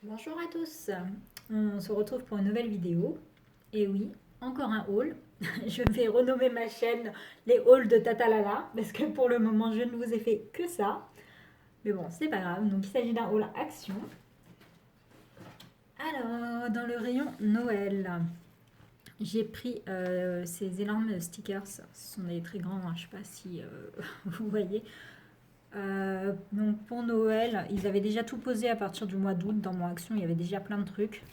Bonjour à tous, on se retrouve pour une nouvelle vidéo. Et oui, encore un haul. Je vais renommer ma chaîne les hauls de Tatalala parce que pour le moment je ne vous ai fait que ça. Mais bon, c'est pas grave, donc il s'agit d'un haul action. Alors, dans le rayon Noël, j'ai pris ces énormes stickers. Ce sont des très grands, hein, je sais pas si vous voyez. Donc pour Noël, ils avaient déjà tout posé à partir du mois d'août dans mon action, il y avait déjà plein de trucs.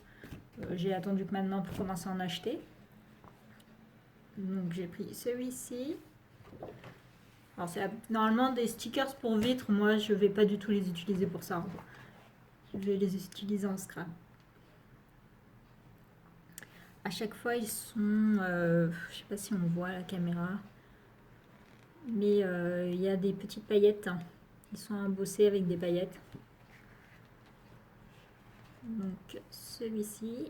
J'ai attendu que maintenant pour commencer à en acheter. Donc j'ai pris celui-ci. Alors c'est normalement des stickers pour vitres. Moi je vais pas du tout les utiliser pour ça. Je vais les utiliser en scrap. À chaque fois ils sont, je sais pas si on voit à la caméra, mais il y a des petites paillettes. Ils sont embossés avec des paillettes. Donc celui-ci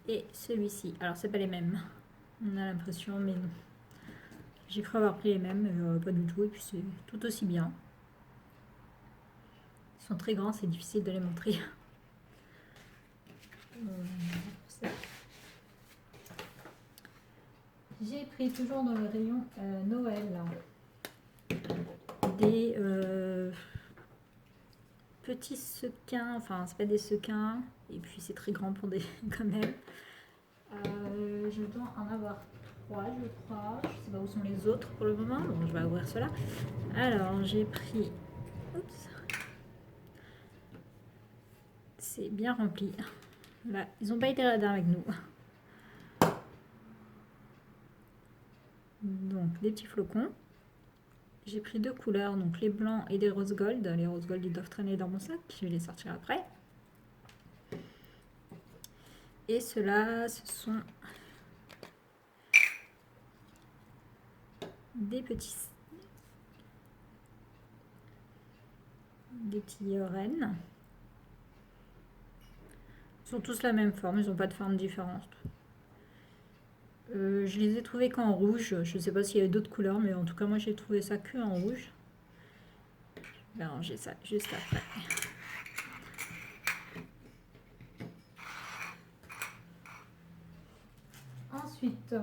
et celui-ci. Alors c'est pas les mêmes. On a l'impression, mais non. J'ai cru avoir pris les mêmes, mais pas du tout. Et puis c'est tout aussi bien. Ils sont très grands, c'est difficile de les montrer. J'ai pris toujours dans le rayon Noël des petits sequins, enfin c'est pas des sequins, et puis c'est très grand pour des quand même. Je dois en avoir 3 je crois, je sais pas où sont les autres pour le moment, bon je vais ouvrir cela. Alors j'ai pris, oups, c'est bien rempli. Là, ils n'ont pas été radins avec nous. Donc des petits flocons. J'ai pris 2 couleurs, donc les blancs et des rose gold. Les rose gold ils doivent traîner dans mon sac, je vais les sortir après. Et ceux-là, ce sont des petits rennes. Ils sont tous la même forme, ils n'ont pas de forme différente. Je les ai trouvés qu'en rouge. Je ne sais pas s'il y avait d'autres couleurs, mais en tout cas, moi j'ai trouvé ça que en rouge. Je vais ranger ça juste après. Ensuite,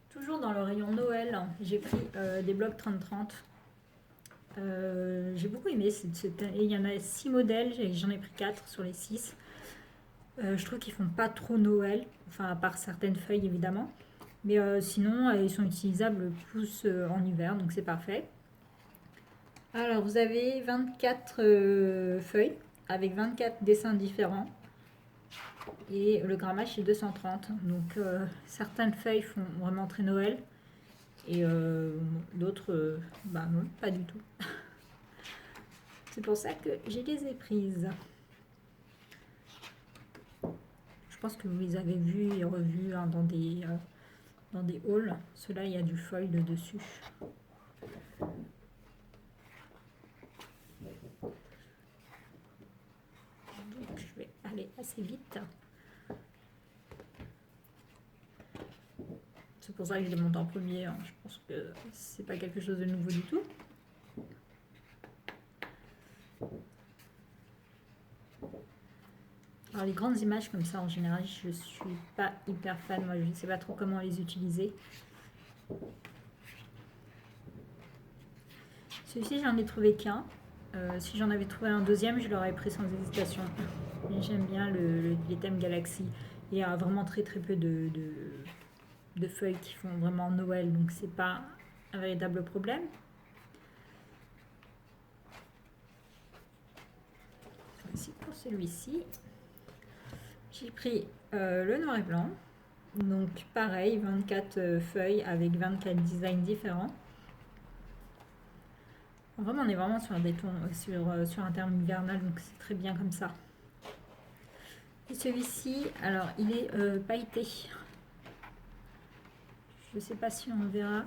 toujours dans le rayon Noël, j'ai pris des blocs 30-30. J'ai beaucoup aimé. Il y en a 6 modèles, j'en ai pris 4 sur les 6. Je trouve qu'ils font pas trop Noël, enfin à part certaines feuilles évidemment. Mais sinon, ils sont utilisables tous en hiver, donc c'est parfait. Alors, vous avez 24 feuilles avec 24 dessins différents. Et le grammage, c'est 230. Donc, certaines feuilles font vraiment très Noël. Et d'autres, bah non, pas du tout. C'est pour ça que je les ai prises. Je pense que vous les avez vus et revus hein, dans des hauls. Ceux-là, il y a du foil dessus. Donc, je vais aller assez vite. C'est pour ça que je les monte en premier. Hein. Je pense que c'est pas quelque chose de nouveau du tout. Alors les grandes images comme ça, en général, je suis pas hyper fan. Moi, je ne sais pas trop comment les utiliser. Celui-ci, j'en ai trouvé qu'un. Si j'en avais trouvé un deuxième, je l'aurais pris sans hésitation. J'aime bien les thèmes Galaxy. Il y a vraiment très très peu de feuilles qui font vraiment Noël, donc c'est pas un véritable problème. Voici pour celui-ci. J'ai pris le noir et blanc. Donc pareil, 24 feuilles avec 24 designs différents. Vraiment, on est vraiment sur des tons, sur un terme hivernal, donc c'est très bien comme ça. Et celui-ci, alors il est pailleté. Je ne sais pas si on verra.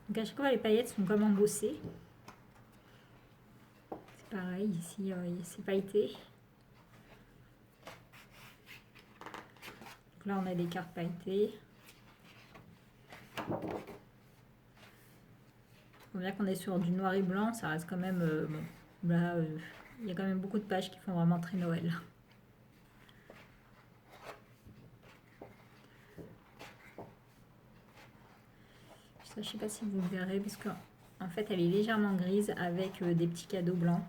Donc à chaque fois, les paillettes sont comme embossées. C'est pareil, ici, c'est pailleté. Donc là, on a des cartes pailletées. On voit bien qu'on est sur du noir et blanc, ça reste quand même bon, Là, il y a quand même beaucoup de pages qui font vraiment très Noël. Ça, je sais pas si vous le verrez, parce qu'en fait, elle est légèrement grise avec des petits cadeaux blancs.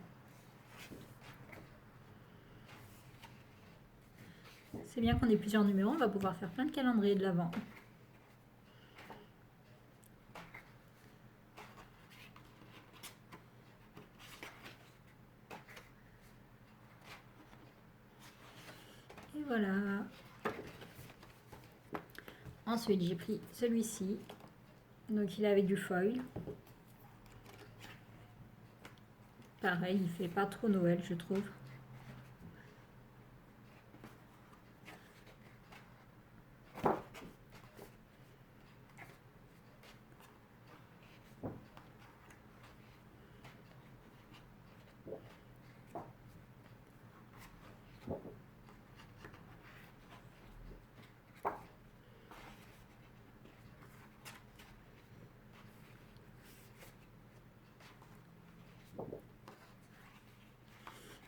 C'est bien qu'on ait plusieurs numéros, on va pouvoir faire plein de calendriers de l'Avent. Et voilà. Ensuite, j'ai pris celui-ci. Donc, il est avec du foil. Pareil, il fait pas trop Noël, je trouve.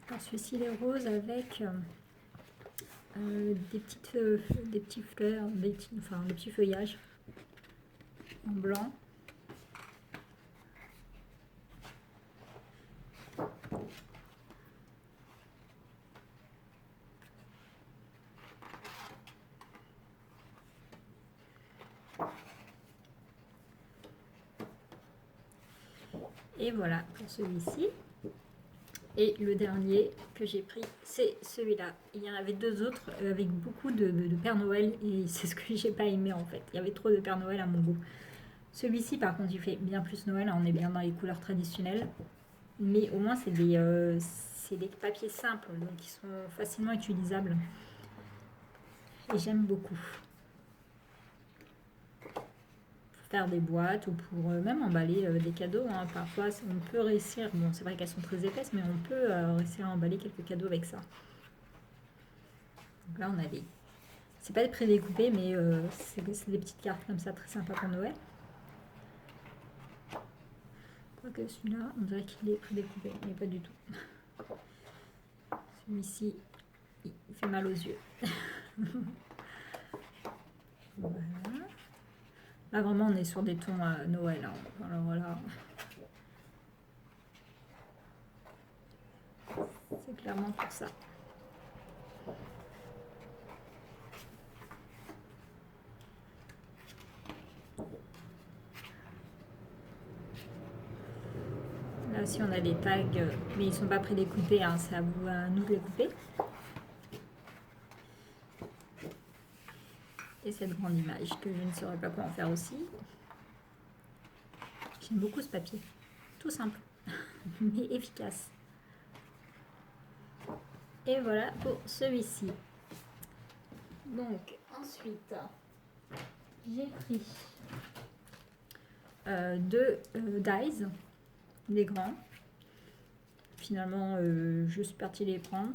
Alors, celui-ci, il est rose avec des petits fleurs, enfin, des petits feuillages en blanc. Et voilà pour celui-ci. Et le dernier que j'ai pris, c'est celui-là. Il y en avait deux autres avec beaucoup de Père Noël et c'est ce que j'ai pas aimé en fait. Il y avait trop de Père Noël à mon goût. Celui-ci par contre il fait bien plus Noël, on est bien dans les couleurs traditionnelles. Mais au moins c'est des papiers simples, donc ils sont facilement utilisables. Et j'aime beaucoup. Faire des boîtes ou pour même emballer des cadeaux. Hein. Parfois, on peut réussir, bon, c'est vrai qu'elles sont très épaisses, mais on peut réussir à emballer quelques cadeaux avec ça. Donc là, on a des. C'est pas des prédécoupés, mais c'est des petites cartes comme ça, très sympa pour Noël. Quoique celui-là, on dirait qu'il est prédécoupé, mais pas du tout. Celui-ci, il fait mal aux yeux. Voilà. Là, vraiment, on est sur des tons à Noël. Hein. Alors voilà. C'est clairement pour ça. Là aussi, on a des tags, mais ils ne sont pas prédécoupés. Hein. C'est à nous de les couper. Et cette grande image que je ne saurais pas quoi en faire aussi. J'aime beaucoup ce papier. Tout simple, mais efficace. Et voilà pour celui-ci. Donc, ensuite, j'ai pris deux dies, des grands. Finalement, je suis partie les prendre.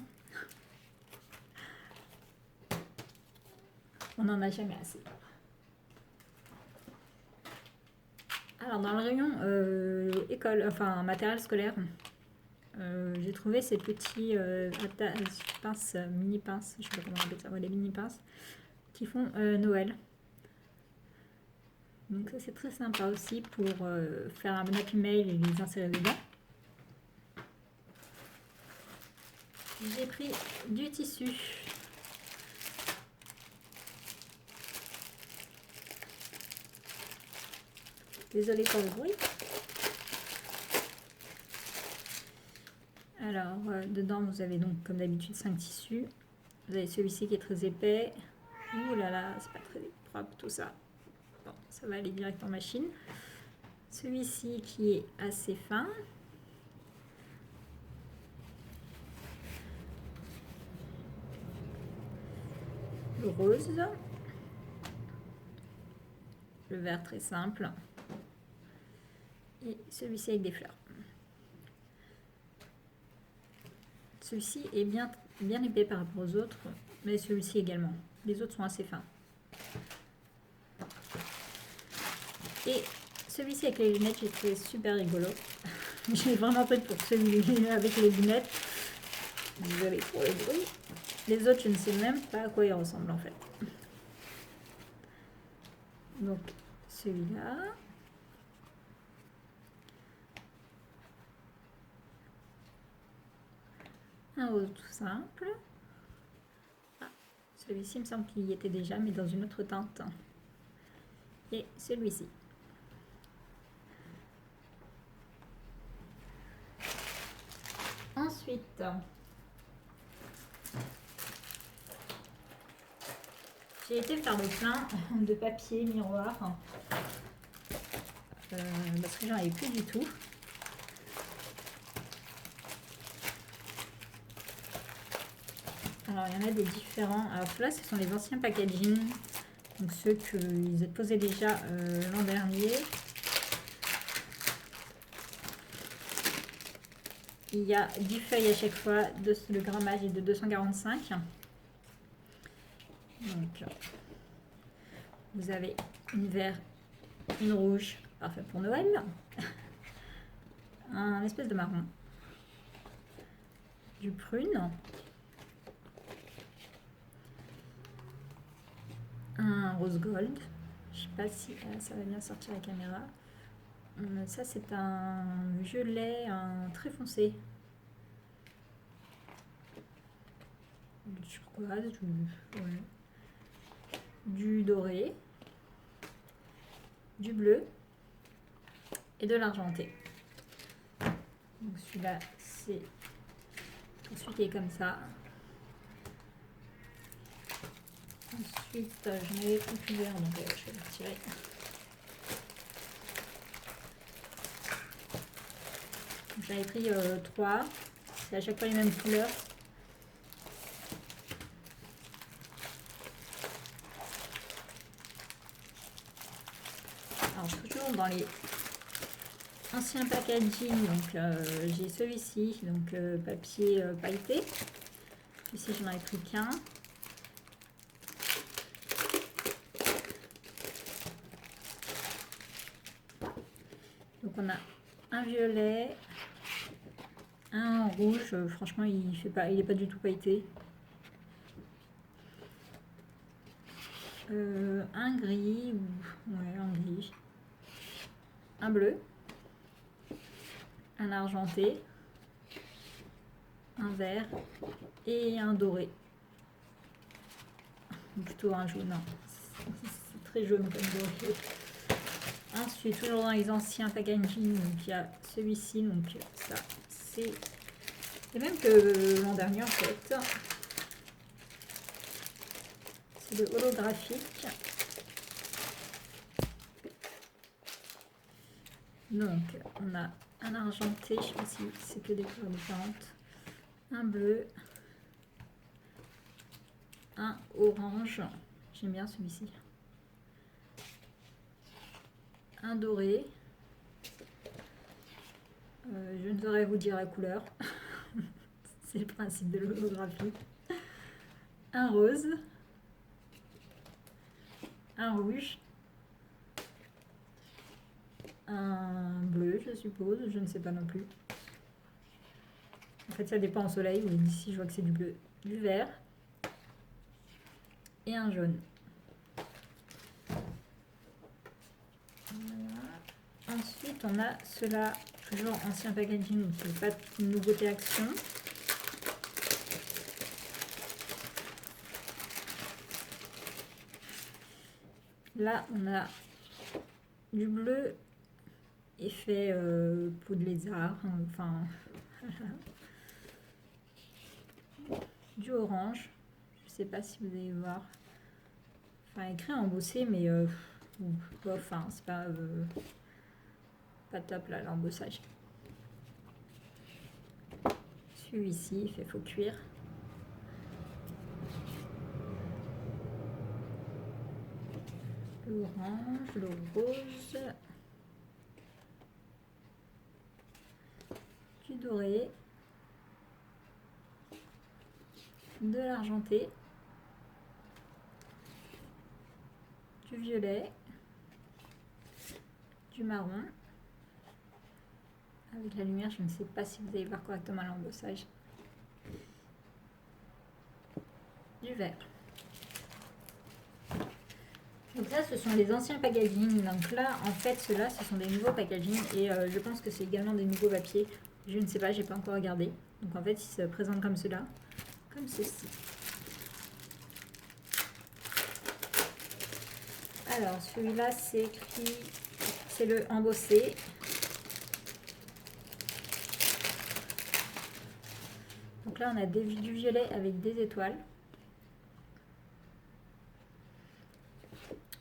On n'en a jamais assez. Alors, dans le rayon école, enfin matériel scolaire, j'ai trouvé ces petits pinces, mini pinces, je sais pas comment on appelle ça, ouais, les mini pinces, qui font Noël. Donc ça c'est très sympa aussi pour faire un happy mail et les insérer dedans. J'ai pris du tissu. Désolée pour le bruit. Alors, dedans, vous avez donc, comme d'habitude, 5 tissus. Vous avez celui-ci qui est très épais. Ouh là là, c'est pas très propre tout ça. Bon, ça va aller direct en machine. Celui-ci qui est assez fin. Le rose. Le vert très simple. Et celui-ci avec des fleurs. Celui-ci est bien épais par rapport aux autres, mais celui-ci également. Les autres sont assez fins. Et celui-ci avec les lunettes, j'ai trouvé super rigolo. J'ai vraiment pris pour celui avec les lunettes. Désolée pour le bruit. Les autres, je ne sais même pas à quoi ils ressemblent en fait. Donc, celui-là. Un rose tout simple. Ah, celui-ci, il me semble qu'il y était déjà, mais dans une autre teinte. Et celui-ci. Ensuite, j'ai été faire le plein de papier miroir parce que j'en avais plus du tout. Alors, il y en a des différents. Alors, là, ce sont les anciens packaging. Donc, ceux qu'ils posaient déjà l'an dernier. Il y a 10 feuilles à chaque fois. Le grammage est de 245. Donc, vous avez une verte, une rouge, parfait pour Noël. Un espèce de marron. Du prune. Un rose gold. Je sais pas si ça va bien sortir la caméra. Ça, c'est un violet, un très foncé. Du turquoise, du doré, du bleu et de l'argenté. Donc celui-là, c'est ensuite il est comme ça. Ensuite, j'en avais plus plusieurs, donc je vais le retirer. J'avais pris 3. C'est à chaque fois les mêmes couleurs. Alors toujours dans les anciens packaging, donc j'ai celui-ci, donc papier pailleté. Ici j'en avais pris qu'un. Donc on a un violet, un rouge, franchement il est pas du tout pailleté. Un gris, un gris, un bleu, un argenté, un vert et un doré. Plutôt un jaune, c'est très jaune comme doré. Ensuite, toujours dans les anciens packaging, donc il y a celui-ci, donc ça c'est le même que l'an dernier en fait. C'est le holographique. Donc on a un argenté, je sais pas si c'est que des couleurs différentes, un bleu, un orange, j'aime bien celui-ci, un doré, je ne saurais vous dire la couleur, c'est le principe de l'holographie, un rose, un rouge, un bleu je suppose, je ne sais pas non plus. En fait ça dépend au soleil, mais ici je vois que c'est du bleu, du vert et un jaune. Voilà. Ensuite on a cela, toujours ancien packaging, donc c'est pas une nouveauté action. Là on a du bleu effet peau de lézard, enfin du orange, je sais pas si vous allez voir, enfin écrit embossé mais enfin c'est pas top là l'embossage. Celui-ci il fait faux cuir. L'orange, le rose, du doré, de l'argenté, du violet, du marron, Avec la lumière, je ne sais pas si vous allez voir correctement l'embossage. Du vert. Donc ça, ce sont les anciens packaging. Donc là, en fait, ceux-là, ce sont des nouveaux packaging. Et je pense que c'est également des nouveaux papiers. Je ne sais pas, j'ai pas encore regardé. Donc en fait, ils se présentent comme cela. Comme ceci. Alors, celui-là, c'est écrit... C'est le embossé. Donc là, on a du violet avec des étoiles.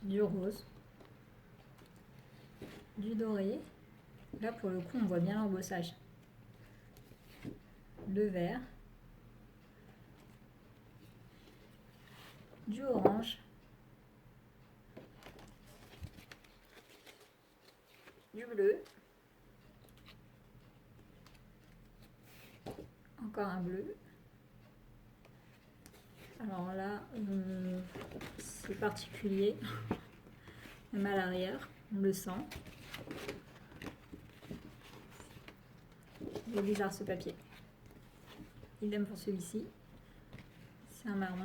Du rose. Du doré. Là, pour le coup, on voit bien l'embossage. Le vert. Du orange. Du bleu. Encore un bleu. Alors là, c'est particulier. Même à l'arrière, on le sent. Il est bizarre ce papier. Idem pour celui-ci. C'est un marron.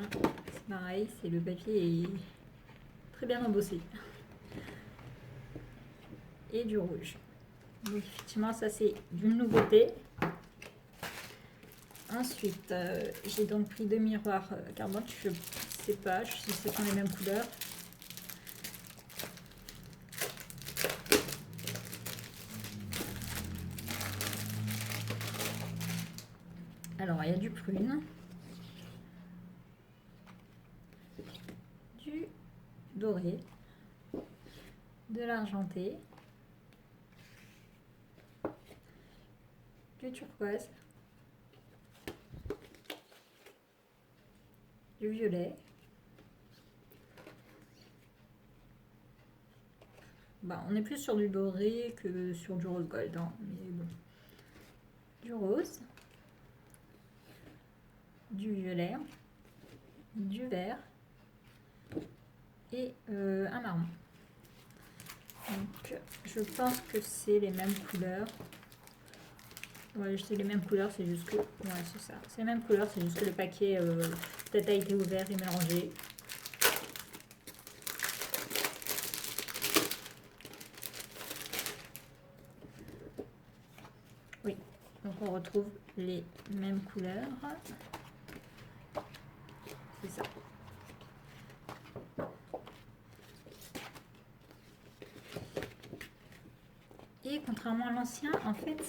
C'est pareil, c'est le papier est très bien embossé. Et du rouge. Donc effectivement, ça c'est d'une nouveauté. Ensuite, j'ai donc pris deux miroirs carbone. Je ne sais pas si ce sont les mêmes couleurs. Alors, il y a du prune, du doré, de l'argenté, du turquoise, du violet. Bah, on est plus sur du doré que sur du rose gold, hein, mais bon. Du rose, du violet, du vert et un marron. Donc, je pense que c'est les mêmes couleurs. Ouais, c'est les mêmes couleurs, c'est juste que... Ouais, c'est ça. C'est les mêmes couleurs, c'est juste que le paquet peut-être a été ouvert et mélangé. Oui, donc on retrouve les mêmes couleurs. C'est ça. Et contrairement à l'ancien, en fait,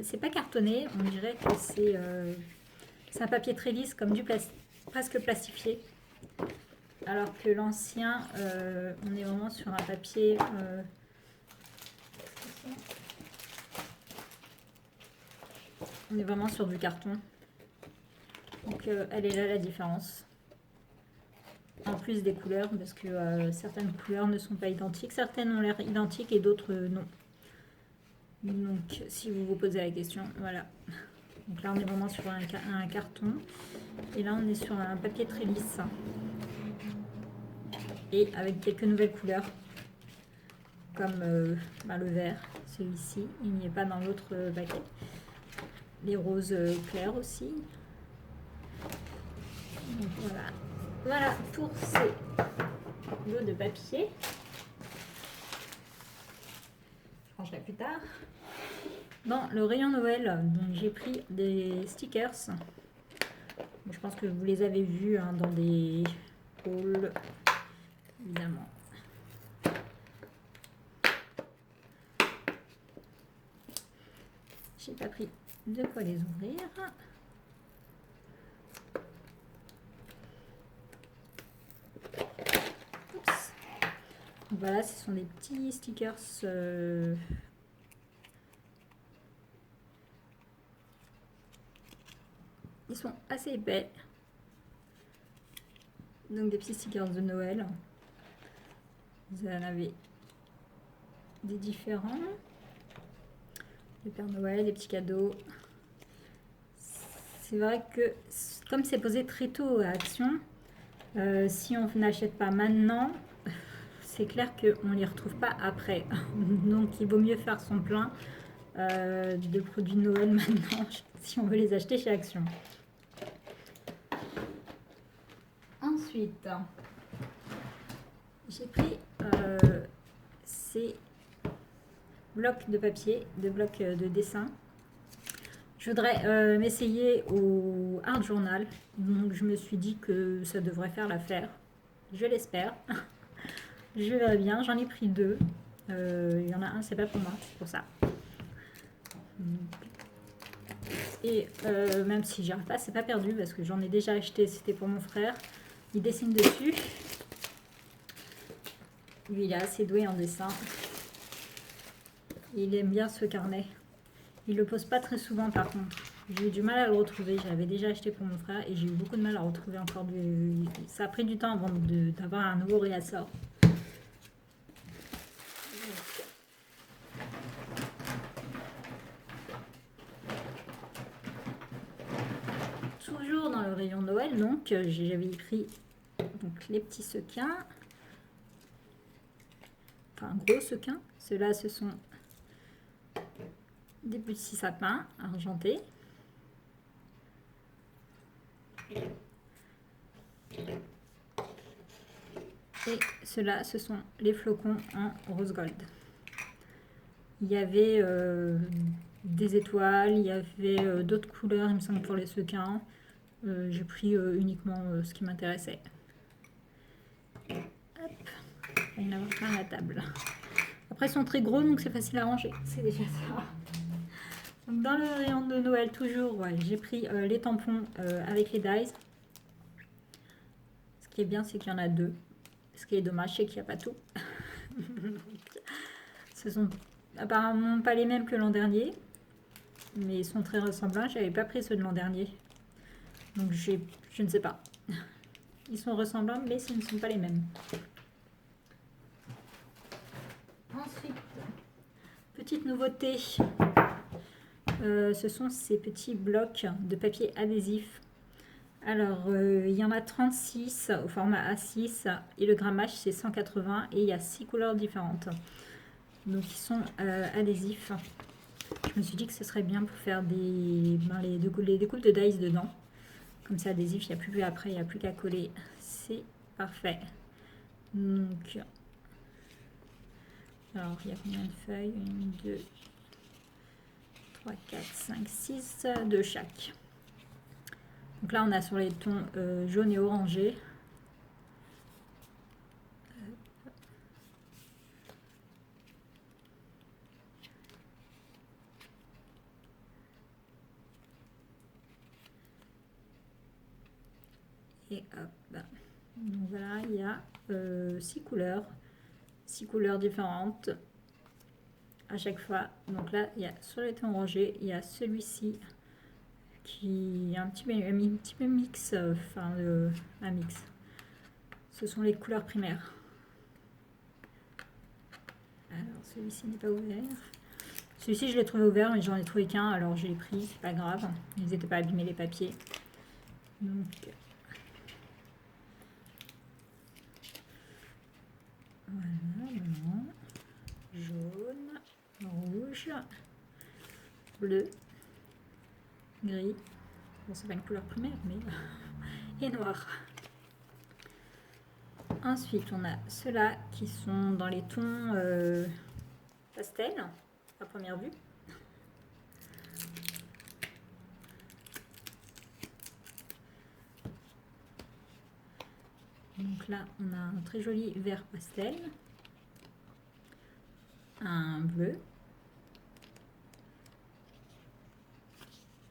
c'est pas cartonné. On dirait que c'est un papier très lisse, comme du presque plastifié. Alors que l'ancien, on est vraiment sur un papier... on est vraiment sur du carton. Donc elle est là la différence. En plus des couleurs, parce que certaines couleurs ne sont pas identiques. Certaines ont l'air identiques et d'autres non. Donc si vous vous posez la question, voilà. Donc là on est vraiment sur un carton. Et là on est sur un papier très lisse. Et avec quelques nouvelles couleurs. Comme le vert, celui-ci. Il n'y est pas dans l'autre paquet. Les roses clairs aussi. Donc voilà. Voilà pour ces lots de papier. Je rangerai plus tard. Dans le rayon Noël, donc j'ai pris des stickers. Je pense que vous les avez vus hein, dans des hauls, évidemment. J'ai pas pris de quoi les ouvrir. Oups. Voilà, ce sont des petits stickers. Ils sont assez épais. Donc des petits stickers de Noël. Vous en avez des différents. Le Père Noël, des petits cadeaux. C'est vrai que comme c'est posé très tôt à Action, si on n'achète pas maintenant, c'est clair qu'on ne les retrouve pas après. Donc il vaut mieux faire son plein de produits de Noël maintenant si on veut les acheter chez Action. Ensuite, j'ai pris ces blocs de papier, de blocs de dessin. Je voudrais m'essayer au Art Journal, donc je me suis dit que ça devrait faire l'affaire. Je l'espère. Je verrai bien, j'en ai pris 2. Il y en a un, c'est pas pour moi, c'est pour ça. Et même si j'y arrive pas, c'est pas perdu parce que j'en ai déjà acheté, c'était pour mon frère. Il dessine dessus. Lui, il est assez doué en dessin. Il aime bien ce carnet. Il le pose pas très souvent par contre. J'ai eu du mal à le retrouver. J'avais déjà acheté pour mon frère et j'ai eu beaucoup de mal à retrouver encore du. Ça a pris du temps avant d'avoir un nouveau réassort. Toujours dans le rayon Noël, donc j'avais pris donc, les petits sequins. Enfin, gros sequins. Ceux-là, ce sont des petits sapins argentés. Et ceux-là, ce sont les flocons en rose gold. Il y avait des étoiles, il y avait d'autres couleurs, il me semble, pour les sequins. J'ai pris uniquement ce qui m'intéressait. Hop, il y en a plein à la table. Après, ils sont très gros, donc c'est facile à ranger. C'est déjà ça. Donc, dans le rayon de Noël, toujours, ouais, j'ai pris les tampons avec les dies. Ce qui est bien, c'est qu'il y en a 2. Ce qui est dommage, c'est qu'il n'y a pas tout. Ce sont apparemment pas les mêmes que l'an dernier, mais ils sont très ressemblants. J'avais pas pris ceux de l'an dernier, donc je ne sais pas. Ils sont ressemblants, mais ce ne sont pas les mêmes. Ensuite, petite nouveauté, ce sont ces petits blocs de papier adhésif. Alors, il y en a 36 au format A6 et le grammage c'est 180 et il y a 6 couleurs différentes. Donc, ils sont adhésifs. Je me suis dit que ce serait bien pour faire les découpes de dice dedans. Comme ça, adhésif, il n'y a plus après, il n'y a plus qu'à coller. C'est parfait. Donc, alors, il y a combien de feuilles 1, 2, 3, 4, 5, 6 de chaque. Donc là, on a sur les tons jaune et orangé. Et hop. Donc voilà, il y a 6 couleurs. 6 couleurs différentes à chaque fois. Donc là, il y a sur les tons orangés, il y a celui-ci qui est un petit peu mix, enfin un mix. Ce sont les couleurs primaires. Alors celui-ci n'est pas ouvert. Celui-ci je l'ai trouvé ouvert mais j'en ai trouvé qu'un alors je l'ai pris, c'est pas grave. Ils n'étaient pas abîmés les papiers. Donc voilà, jaune, rouge, bleu, gris. Bon, c'est pas une couleur primaire, mais et noir. Ensuite, on a ceux-là qui sont dans les tons pastel, à première vue. Donc là, on a un très joli vert pastel, un bleu,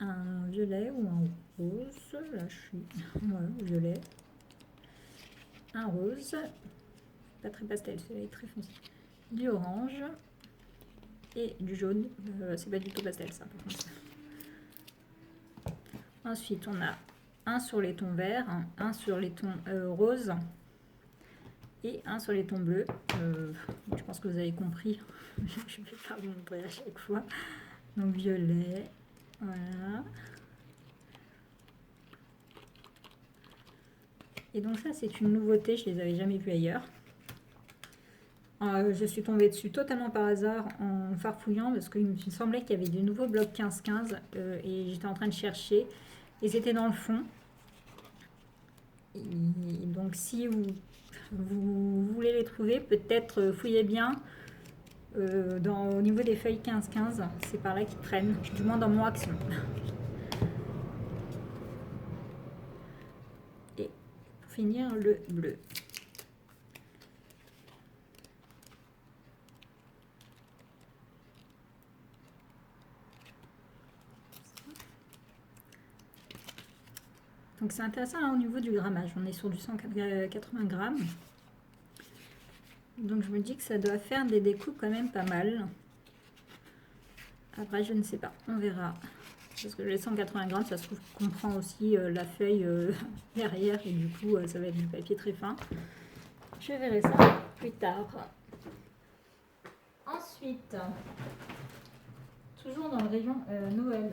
un violet ou un rose. Là, je suis violet. Un rose, pas très pastel, celui-là est très foncé. Du orange et du jaune. C'est pas du tout pastel, ça, par contre. Ensuite, on a un sur les tons verts, un sur les tons roses et un sur les tons bleus. Je pense que vous avez compris. Je vais pas vous montrer à chaque fois. Donc violet, voilà. Et donc ça, c'est une nouveauté, je les avais jamais vues ailleurs. Je suis tombée dessus totalement par hasard en farfouillant parce qu'il me semblait qu'il y avait des nouveaux blocs 15-15 et j'étais en train de chercher et c'était dans le fond. Et donc si vous voulez les trouver, peut-être fouillez bien au niveau des feuilles 15-15, c'est par là qu'ils traînent, du moins dans mon action. Et pour finir, le bleu. Donc c'est intéressant là, au niveau du grammage, on est sur du 180 grammes. Donc je me dis que ça doit faire des découpes quand même pas mal. Après je ne sais pas, on verra. Parce que les 180 grammes, ça se trouve comprend aussi la feuille derrière et du coup ça va être du papier très fin. Je verrai ça plus tard. Ensuite, toujours dans le rayon Noël,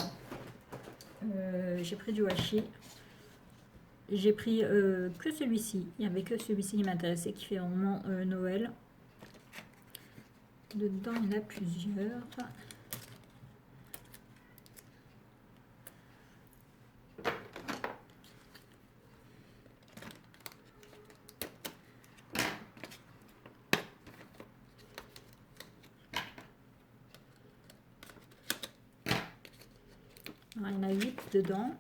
j'ai pris du washi. J'ai pris que celui-ci. Il n'y avait que celui-ci qui m'intéressait, qui fait vraiment Noël. Dedans, il y en a plusieurs. Alors, il y en a 8 dedans.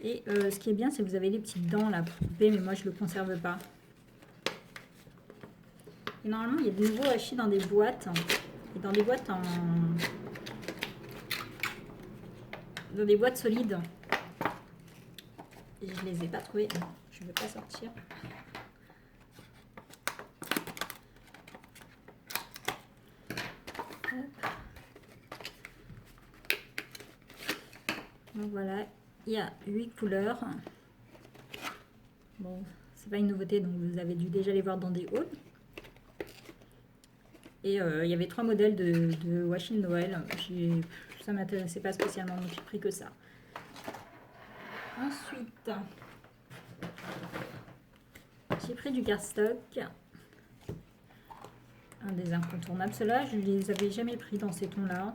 Et ce qui est bien, c'est que vous avez les petites dents là pour couper, mais moi je ne le conserve pas. Et normalement, il y a de nouveaux hachis dans des boîtes. Et dans des boîtes dans des boîtes solides. Et je les ai pas trouvés. Je ne vais pas sortir. Donc voilà, il y a 8 couleurs. Bon, c'est pas une nouveauté, donc vous avez dû déjà les voir dans des hauls. Et il y avait 3 modèles de washi Noël. Ça m'intéressait pas spécialement, donc j'ai pris que ça. Ensuite, j'ai pris du cardstock. Un des incontournables. Ceux-là, je ne les avais jamais pris dans ces tons-là.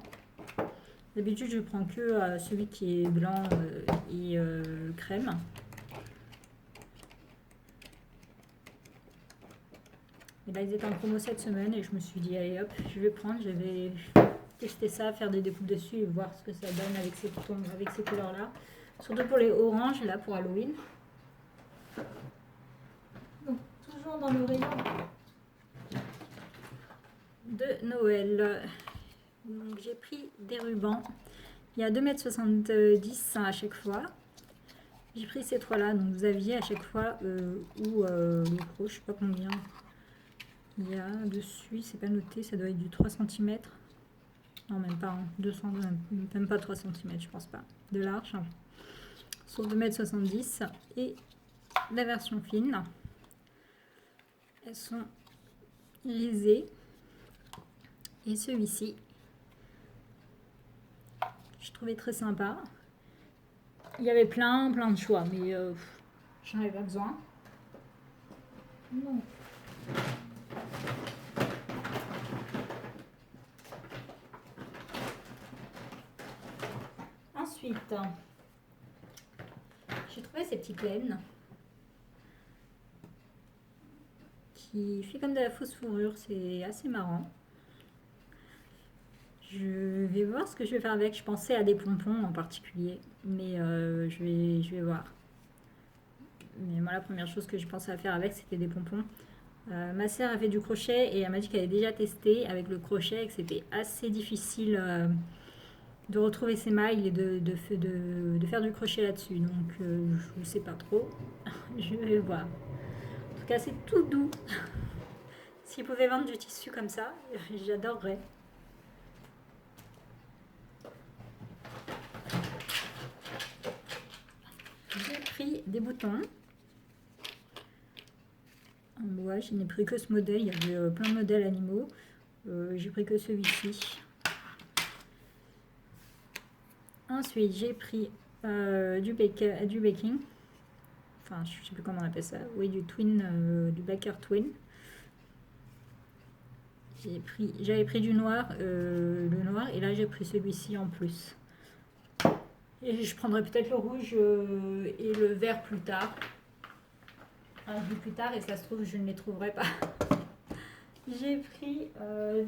D'habitude, je prends que celui qui est blanc et crème. Et là, ils étaient en promo cette semaine et je me suis dit, allez hop, je vais prendre, je vais tester ça, faire des découpes dessus et voir ce que ça donne avec ces tons, avec ces couleurs-là. Surtout pour les oranges, là, pour Halloween. Donc, toujours dans le rayon de Noël. Donc, j'ai pris des rubans. Il y a 2,70 m à chaque fois. J'ai pris ces trois-là. Donc, vous aviez à chaque fois le gros, je sais pas combien. Il y a dessus, c'est pas noté, ça doit être du 3 cm. Non, même pas, hein, 200, même pas 3 cm, je pense pas. De large. Sur 2,70 m. Et la version fine. Elles sont lisées. Et celui-ci, je trouvais très sympa. Il y avait plein de choix, mais j'en avais pas besoin. Non. Ensuite, j'ai trouvé ces petites laines qui fait comme de la fausse fourrure, c'est assez marrant. Je vais voir ce que je vais faire avec. Je pensais à des pompons en particulier, mais je vais voir. Mais moi, la première chose que je pensais à faire avec, c'était des pompons. Ma sœur a fait du crochet et elle m'a dit qu'elle avait déjà testé avec le crochet et que c'était assez difficile de retrouver ses mailles et de faire du crochet là-dessus. Donc, je ne sais pas trop. Je vais voir. En tout cas, c'est tout doux. S'ils pouvaient vendre du tissu comme ça, j'adorerais. J'ai pris des boutons. En bois, je n'ai pris que ce modèle. Il y avait plein de modèles animaux. J'ai pris que celui-ci. Ensuite, j'ai pris du baking. enfin je sais plus comment on appelle ça, oui du twin, du backer twin. J'avais pris du noir, le noir, et là j'ai pris celui-ci en plus. Et je prendrai peut-être le rouge et le vert plus tard. Un peu plus tard, et ça se trouve je ne les trouverai pas. J'ai pris les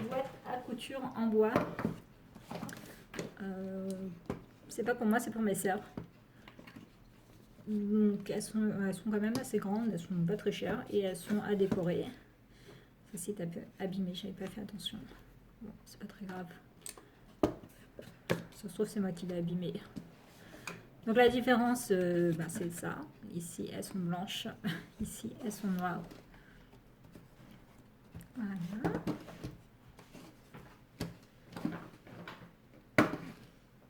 boîtes à couture en bois. C'est pas pour moi, c'est pour mes sœurs. Donc elles sont quand même assez grandes, elles sont pas très chères et elles sont à décorer. Ceci est un peu abîmé, j'avais pas fait attention. Bon, c'est pas très grave. Ça se trouve c'est moi qui l'ai abîmé. Donc la différence, c'est ça. Ici elles sont blanches, ici elles sont noires. Voilà.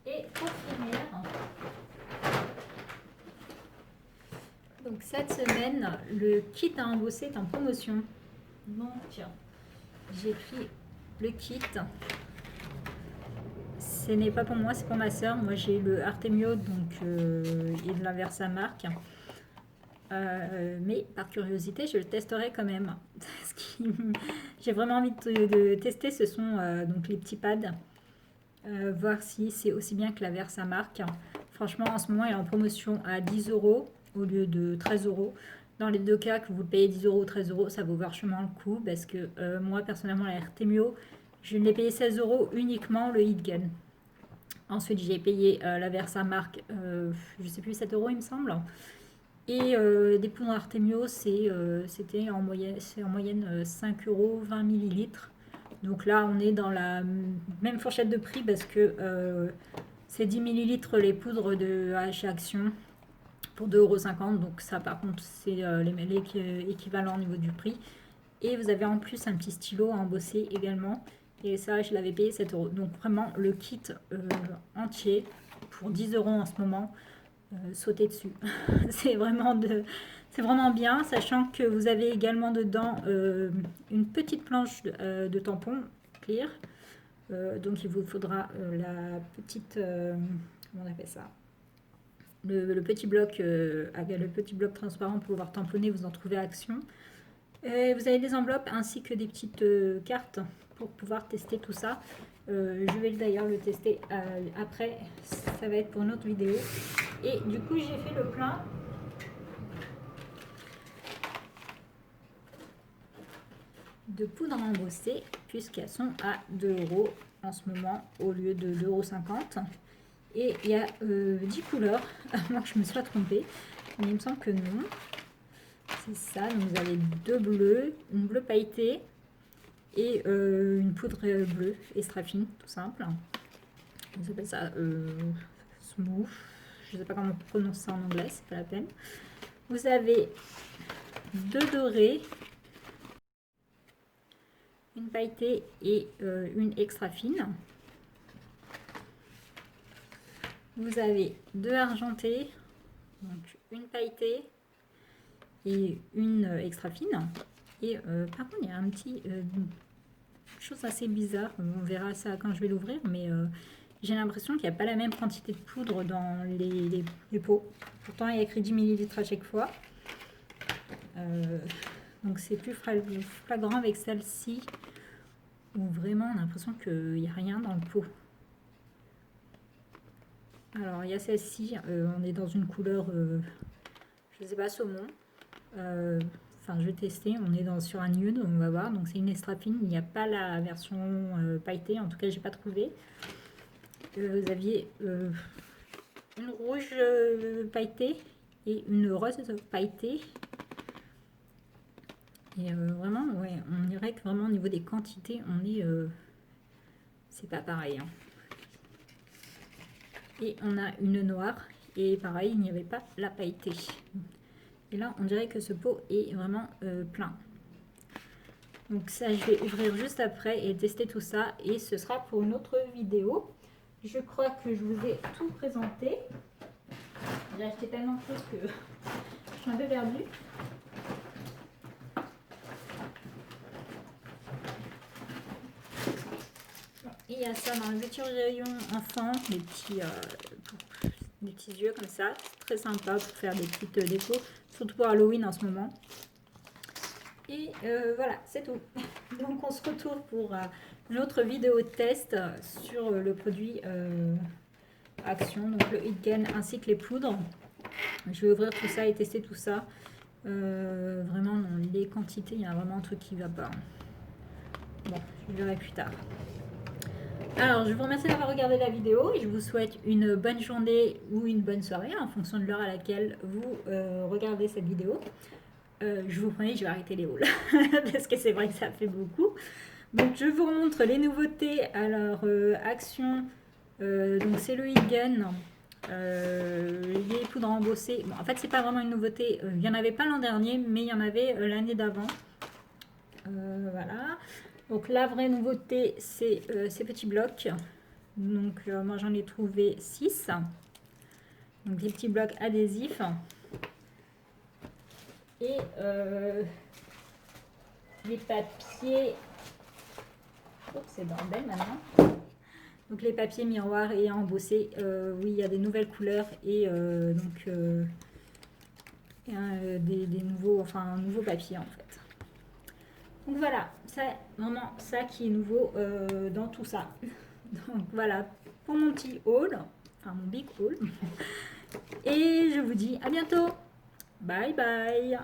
Et pour finir, donc cette semaine, le kit à embosser est en promotion. Donc j'ai pris le kit. Ce n'est pas pour moi, c'est pour ma soeur. Moi j'ai le Artemio, donc il la Versamark. Mais par curiosité, je le testerai quand même. J'ai vraiment envie de tester, ce sont donc les petits pads. Voir si c'est aussi bien que la Versamark. Franchement, en ce moment, elle est en promotion à 10 € au lieu de 13 €. Dans les deux cas, que vous payez 10 € ou 13 €, ça vaut vachement le coup parce que moi, personnellement, la Artemio, je l'ai payé 16 € uniquement le Heat Gun. Ensuite, j'ai payé la Versamark, je sais plus, 7 € il me semble. Et des poudres Artemio, c'était en moyenne 5 € 20 ml. Donc là, on est dans la même fourchette de prix parce que c'est 10 ml les poudres de chez Action pour 2,50 €. Donc ça, par contre, c'est l'équivalent au niveau du prix. Et vous avez en plus un petit stylo à embosser également. Et ça, je l'avais payé 7 €. Donc vraiment, le kit entier pour 10 € en ce moment, sautez dessus. c'est vraiment bien, sachant que vous avez également dedans une petite planche de tampon clear. Donc il vous faudra la petite, comment on appelle ça, le petit bloc transparent pour pouvoir tamponner, vous en trouvez à Action. Vous avez des enveloppes ainsi que des petites cartes pour pouvoir tester tout ça. Je vais d'ailleurs le tester après, ça va être pour une autre vidéo. Et du coup, j'ai fait le plein. De poudre à embosser, puisqu'elles sont à 2 € en ce moment au lieu de 2,50 €. Et il y a 10 couleurs. Moi, je me suis trompée, mais il me semble que non. C'est ça, donc vous avez deux bleus, une bleue pailletée et une poudre bleue extra fine, tout simple. On s'appelle ça smooth. Je ne sais pas comment on prononce ça en anglais, c'est pas la peine. Vous avez deux dorés, une pailletée et une extra fine. Vous avez deux argentés, donc une pailletée et une extra fine. Et par contre, il y a un petit chose assez bizarre. On verra ça quand je vais l'ouvrir, mais j'ai l'impression qu'il n'y a pas la même quantité de poudre dans les pots. Pourtant, il y a écrit 10 ml à chaque fois. Donc c'est plus flagrant avec celle-ci, où vraiment on a l'impression qu'il n'y a rien dans le pot. Alors il y a celle-ci, on est dans une couleur, je ne sais pas, saumon. Enfin, je vais tester, on est sur un nude, on va voir. Donc c'est une extra fine, il n'y a pas la version pailletée, en tout cas j'ai pas trouvé. Vous aviez une rouge pailletée et une rose pailletée. Et vraiment, ouais, on dirait que vraiment au niveau des quantités, on est, c'est pas pareil. Hein. Et on a une noire, et pareil, il n'y avait pas la pailletée. Et là, on dirait que ce pot est vraiment plein. Donc ça, je vais ouvrir juste après et tester tout ça. Et ce sera pour une autre vidéo. Je crois que je vous ai tout présenté. J'ai acheté tellement de choses que je suis un peu perdue. Et il y a ça dans le petit rayon enfant, les petits des petits yeux comme ça. C'est très sympa pour faire des petites décos, surtout pour Halloween en ce moment. Et voilà, c'est tout. Donc on se retrouve pour une autre vidéo test sur le produit Action, donc le Heat Gun ainsi que les poudres. Je vais ouvrir tout ça et tester tout ça. Vraiment, dans les quantités, il y a vraiment un truc qui va pas. Bon, je verrai plus tard. Alors, je vous remercie d'avoir regardé la vidéo et je vous souhaite une bonne journée ou une bonne soirée en fonction de l'heure à laquelle vous regardez cette vidéo. Je vous promets, je vais arrêter les hauls parce que c'est vrai que ça fait beaucoup. Donc, je vous remontre les nouveautés. Alors, Action, donc c'est le Heat Gun. Les poudres embossées. Bon, en fait, c'est pas vraiment une nouveauté. Il n'y en avait pas l'an dernier, mais il y en avait l'année d'avant. Voilà. Donc la vraie nouveauté, c'est ces petits blocs. Donc moi j'en ai trouvé 6. Donc des petits blocs adhésifs. Et les papiers. Oups, c'est bordel maintenant. Donc les papiers miroirs et embossés. Oui, il y a des nouvelles couleurs et donc des nouveaux, enfin un nouveau papier en fait. Donc voilà, c'est vraiment ça qui est nouveau dans tout ça. Donc voilà, pour mon petit haul, enfin mon big haul. Et je vous dis à bientôt. Bye bye.